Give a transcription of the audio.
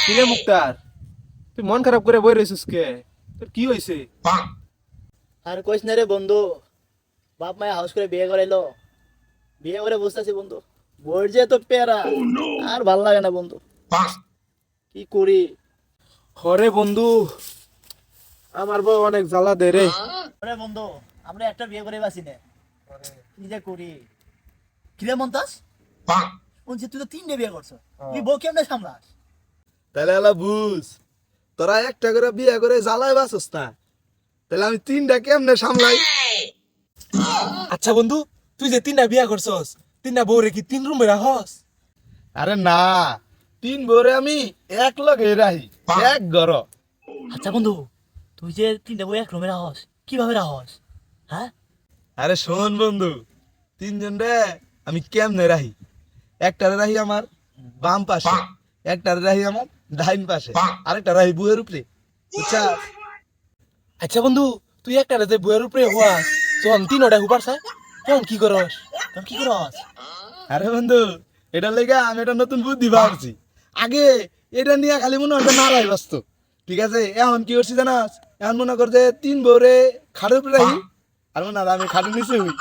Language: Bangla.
কিরে মুক্তার, তুই মন খারাপ করে বই রইছিস কে? তোর কি হয়েছে? আর কইস না রে বন্ধু, বাপ মায়ে হাউস করে বিয়ে করাইলো। বিয়ে করে বসতেছি বন্ধু, বউর যে তো পেয়ারা, আর ভাল লাগে না বন্ধু। কি করি? হরে বন্ধু, আমার বউ অনেক জ্বালা দে রে। আরে বন্ধু, আমরা একটা বিয়ে করে বাসি না, কি যে করি? কিরে মন্তাস, শুনছি তুই তো তিনটে বিয়ে করছো, তুই বউ কেমনে সামলাস? তাহলে এলা বুঝ, তোরা একটা করে বিয়ে করে জ্বালাই বাসস না, তাহলে আমি তিনটা কেমনে সামলাই? আচ্ছা বন্ধু, তুই যে তিনটা বিয়া করছস, তিনটা বউরে কি তিন রুমে রাখস? আরে না, তিন বরে আমি এক লগে রাহি, এক ঘর। আচ্ছা বন্ধু, তুই যে তিনটে বউ এক রুমে রাখস, কিভাবে রাখস? হ্যাঁ, আরে শোন বন্ধু, তিনজন রে আমি কেমনে রাহি? একটারে রাহি আমার বাম পাশে, একটারে রাহি আমার ডাইন পাশে, আরেকটা রাহি বুয়ের উপরে, বুঝছা? আচ্ছা বন্ধু, তুই একটা রাতে বউয়ের উপরে হওয়াস, যখন তিনটা হুপারছ, তখন কি করস? তখন কি করস? আরে বন্ধু, এটা লেগে আমি একটা নতুন বুদ্ধি ভাবছি। আগে এটা নিয়ে খালি মনে হয় নাড়াই বাসত, ঠিক আছে? এখন কি করছি জানাস? এখন মনে কর যে তিন বউরে খাটের উপরে রাহি, আর মনে হয় আমি খাটের নিচে হই।